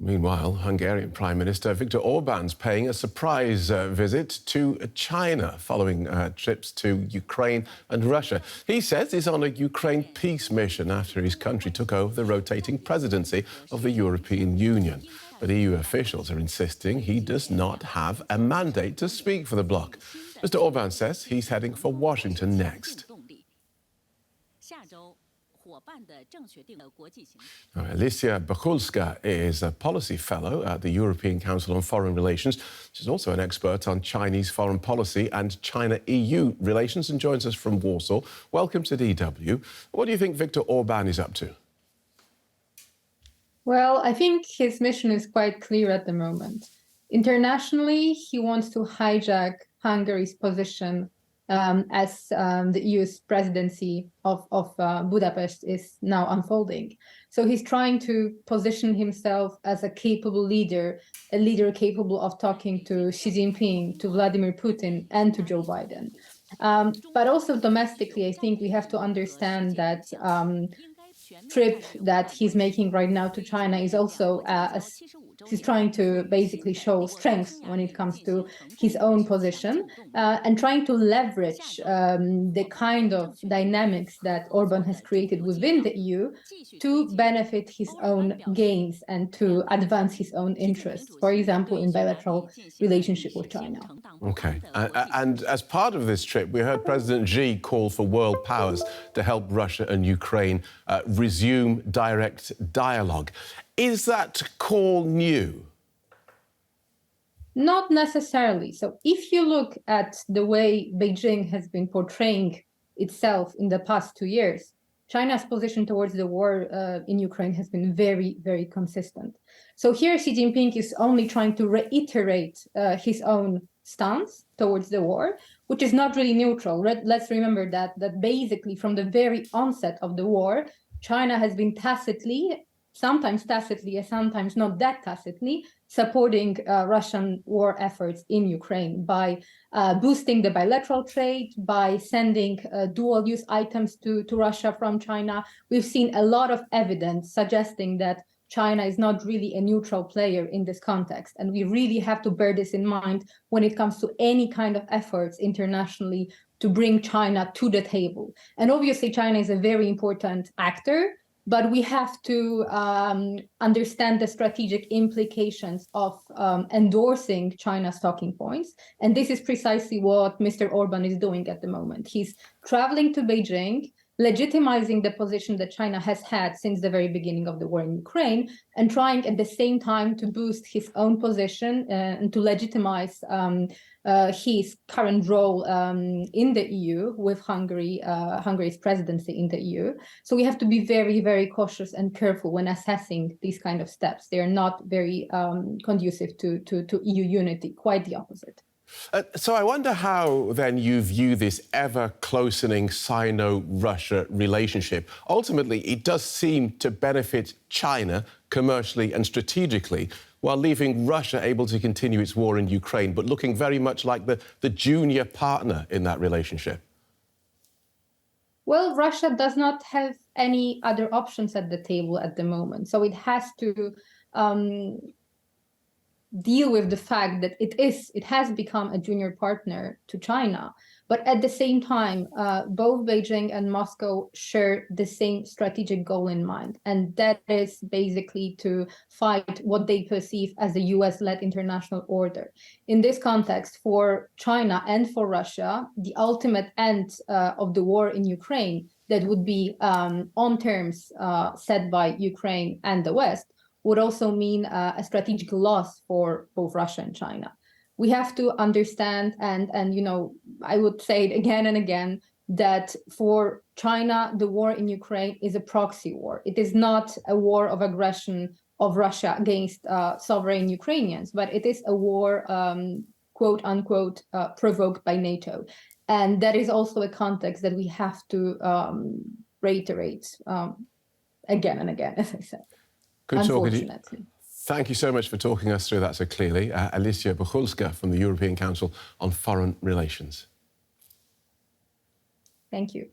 Meanwhile, Hungarian Prime Minister Viktor Orban's paying a surprise visit to China following trips to Ukraine and Russia. He says he's on a Ukraine peace mission after his country took over the rotating presidency of the European Union. But EU officials are insisting he does not have a mandate to speak for the bloc. Mr Orban says he's heading for Washington next. Alicja Bachulska is a policy fellow at the European Council on Foreign Relations. She's also an expert on Chinese foreign policy and China-EU relations and joins us from Warsaw. Welcome to DW. What do you think Viktor Orban is up to? Well, I think his mission is quite clear at the moment. Internationally, he wants to hijack Hungary's position as the EU's presidency of Budapest is now unfolding. So he's trying to position himself as a capable leader, a leader capable of talking to Xi Jinping, to Vladimir Putin, and to Joe Biden. But also domestically, I think we have to understand that trip that he's making right now to China is also he's trying to basically show strength when it comes to his own position and trying to leverage the kind of dynamics that Orban has created within the EU to benefit his own gains and to advance his own interests, for example, in bilateral relationship with China. OK. And as part of this trip, we heard President Xi call for world powers to help Russia and Ukraine resume direct dialogue. Is that call new? Not necessarily. So if you look at the way Beijing has been portraying itself in the past 2 years, China's position towards the war in Ukraine has been very, very consistent. So here Xi Jinping is only trying to reiterate his own stance towards the war, which is not really neutral. Let's remember that basically from the very onset of the war, China has been sometimes tacitly and sometimes not that tacitly, supporting Russian war efforts in Ukraine by boosting the bilateral trade, by sending dual-use items to Russia from China. We've seen a lot of evidence suggesting that China is not really a neutral player in this context. And we really have to bear this in mind when it comes to any kind of efforts internationally to bring China to the table. And obviously, China is a very important actor, but we have to understand the strategic implications of endorsing China's talking points. And this is precisely what Mr. Orban is doing at the moment. He's traveling to Beijing, legitimizing the position that China has had since the very beginning of the war in Ukraine, and trying at the same time to boost his own position and to legitimize his current role in the EU with Hungary's presidency in the EU. So we have to be very, very cautious and careful when assessing these kind of steps. They are not very conducive to EU unity, quite the opposite. So I wonder how, then, you view this ever-closening Sino-Russia relationship. Ultimately, it does seem to benefit China commercially and strategically, while leaving Russia able to continue its war in Ukraine, but looking very much like the junior partner in that relationship. Well, Russia does not have any other options at the table at the moment, so it has to deal with the fact that it has become a junior partner to China. But at the same time, both Beijing and Moscow share the same strategic goal in mind, and that is basically to fight what they perceive as a US-led international order. In this context, for China and for Russia, the ultimate end of the war in Ukraine that would be on terms set by Ukraine and the West would also mean a strategic loss for both Russia and China. We have to understand, and I would say it again and again, that for China, the war in Ukraine is a proxy war. It is not a war of aggression of Russia against sovereign Ukrainians, but it is a war, quote unquote, provoked by NATO. And that is also a context that we have to reiterate again and again, as I said. Good talking to you. Thank you so much for talking us through that so clearly. Alicja Bachulska from the European Council on Foreign Relations. Thank you.